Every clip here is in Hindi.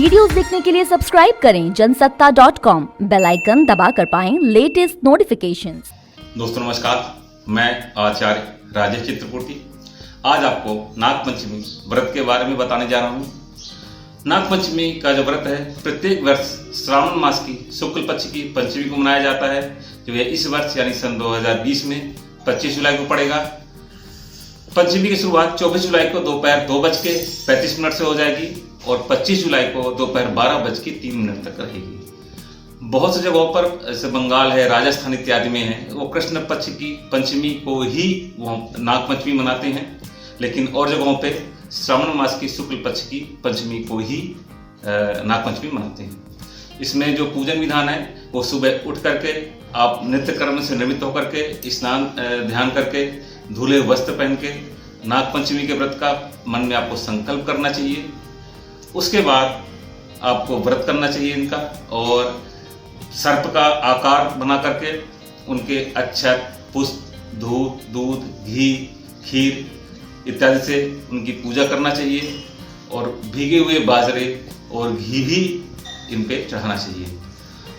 वीडियोस देखने के लिए सब्सक्राइब करें जनसत्ता.com, बेल आइकन दबाकर पाएं लेटेस्ट नोटिफिकेशंस। दोस्तों नमस्कार, मैं आचार्य राजेश चित्रपूर्ति आज आपको नागपंचमी व्रत के बारे में बताने जा रहा हूँ। नागपंचमी का जो व्रत है प्रत्येक वर्ष श्रावण मास की शुक्ल पक्ष की पंचमी को मनाया जाता है, जो है इस वर्ष यानी सन 2020 में 25 जुलाई को पड़ेगा। पंचमी की शुरुआत 24 जुलाई को दोपहर 2:35 से हो जाएगी और 25 जुलाई को दोपहर 12:03 तक रहेगी। बहुत सी जगहों पर जैसे बंगाल है, राजस्थान इत्यादि में है, वो कृष्ण पक्ष की पंचमी को ही वो नागपंचमी मनाते हैं, लेकिन और जगहों पे श्रावण मास की शुक्ल पक्ष की पंचमी को ही नागपंचमी मनाते हैं। इसमें जो पूजन विधान है वो सुबह उठ करके आप नित्य कर्म से निवृत्त होकर के स्नान ध्यान करके धुले वस्त्र पहन के नागपंचमी के व्रत का मन में आपको संकल्प करना चाहिए। उसके बाद आपको व्रत करना चाहिए इनका, और सर्प का आकार बना करके उनके अक्षत, पुष्प, दूध, घी, खीर इत्यादि से उनकी पूजा करना चाहिए और भीगे हुए बाजरे और घी भी इन पे चढ़ाना चाहिए।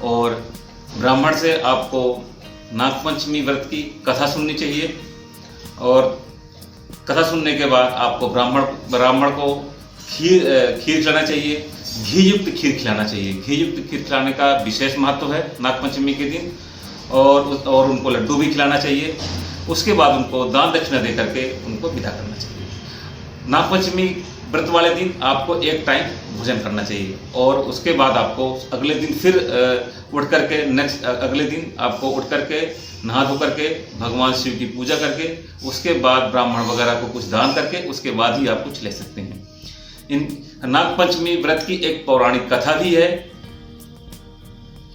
और ब्राह्मण से आपको नागपंचमी व्रत की कथा सुननी चाहिए, और कथा सुनने के बाद आपको ब्राह्मण को खीर खिलाना चाहिए, घी युक्त खीर खिलाना चाहिए। घी युक्त खीर खिलाने का विशेष महत्व है नागपंचमी के दिन, और उनको लड्डू भी खिलाना चाहिए। उसके बाद उनको दान दक्षिणा दे करके उनको विदा करना चाहिए। नागपंचमी व्रत वाले दिन आपको एक टाइम भोजन करना चाहिए, और उसके बाद आपको अगले दिन फिर उठ करके अगले दिन आपको उठ करके नहा धो करके भगवान शिव की पूजा करके उसके बाद ब्राह्मण वगैरह को कुछ दान करके उसके बाद ही आप कुछ ले सकते हैं। इन नागपंचमी व्रत की एक पौराणिक कथा भी है।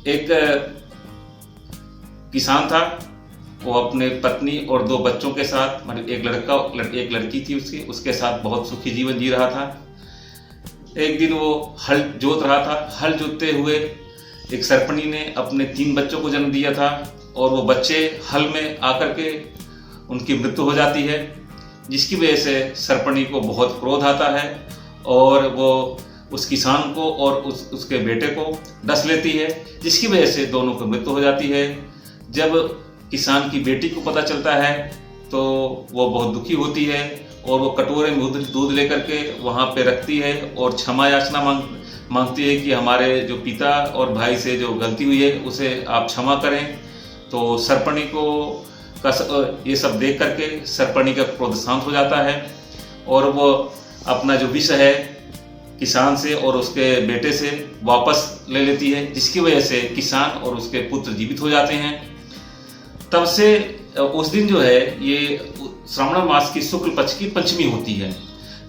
एक किसान था, वो अपने पत्नी और 2 बच्चों के साथ, मतलब एक लड़की थी उसके साथ बहुत सुखी जीवन जी रहा था। एक दिन वो हल जोत रहा था। हल जोतते हुए एक सर्पणी ने अपने 3 बच्चों को जन्म दिया था, और वो बच्चे हल में आकर के उनकी मृत्यु हो जाती है, जिसकी वजह से सर्पणी को बहुत क्रोध आता है और वो उस किसान को और उसके बेटे को डस लेती है, जिसकी वजह से दोनों की मृत्यु हो जाती है। जब किसान की बेटी को पता चलता है तो वो बहुत दुखी होती है और वो कटोरे में दूध लेकर के वहाँ पे रखती है और क्षमा याचना मांगती है कि हमारे जो पिता और भाई से जो गलती हुई है उसे आप क्षमा करें। तो सर्पणी को ये सब देख करके सर्पणी का क्रोध शांत हो जाता है, और वो अपना जो विष है किसान से और उसके बेटे से वापस ले लेती है, जिसकी वजह से किसान और उसके पुत्र जीवित हो जाते हैं। तब से उस दिन जो है ये श्रावण मास की शुक्ल पक्ष की पंचमी होती है।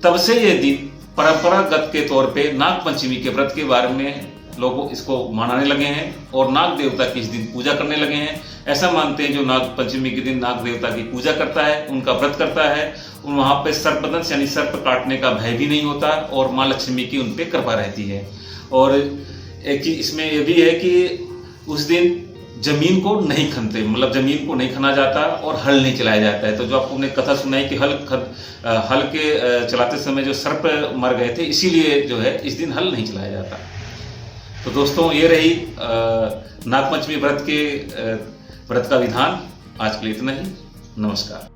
तब से ये दिन परंपरागत के तौर पे नागपंचमी के व्रत के बारे में लोग इसको मनाने लगे हैं और नाग देवता की इस दिन पूजा करने लगे हैं। ऐसा मानते हैं जो नागपंचमी के दिन नाग देवता की पूजा करता है, उनका व्रत करता है, वहाँ पे सर्पदंश यानी सर्प काटने का भय भी नहीं होता और माँ लक्ष्मी की उन पे कृपा रहती है। और एक चीज इसमें यह भी है कि उस दिन जमीन को नहीं खनते, मतलब जमीन को नहीं खना जाता और हल नहीं चलाया जाता है। तो जो आपको कथा सुनाई कि हल के चलाते समय जो सर्प मर गए थे, इसीलिए जो है इस दिन हल नहीं चलाया जाता। तो दोस्तों ये रही नागपंचमी व्रत का विधान। आज के लिए इतना ही। नमस्कार।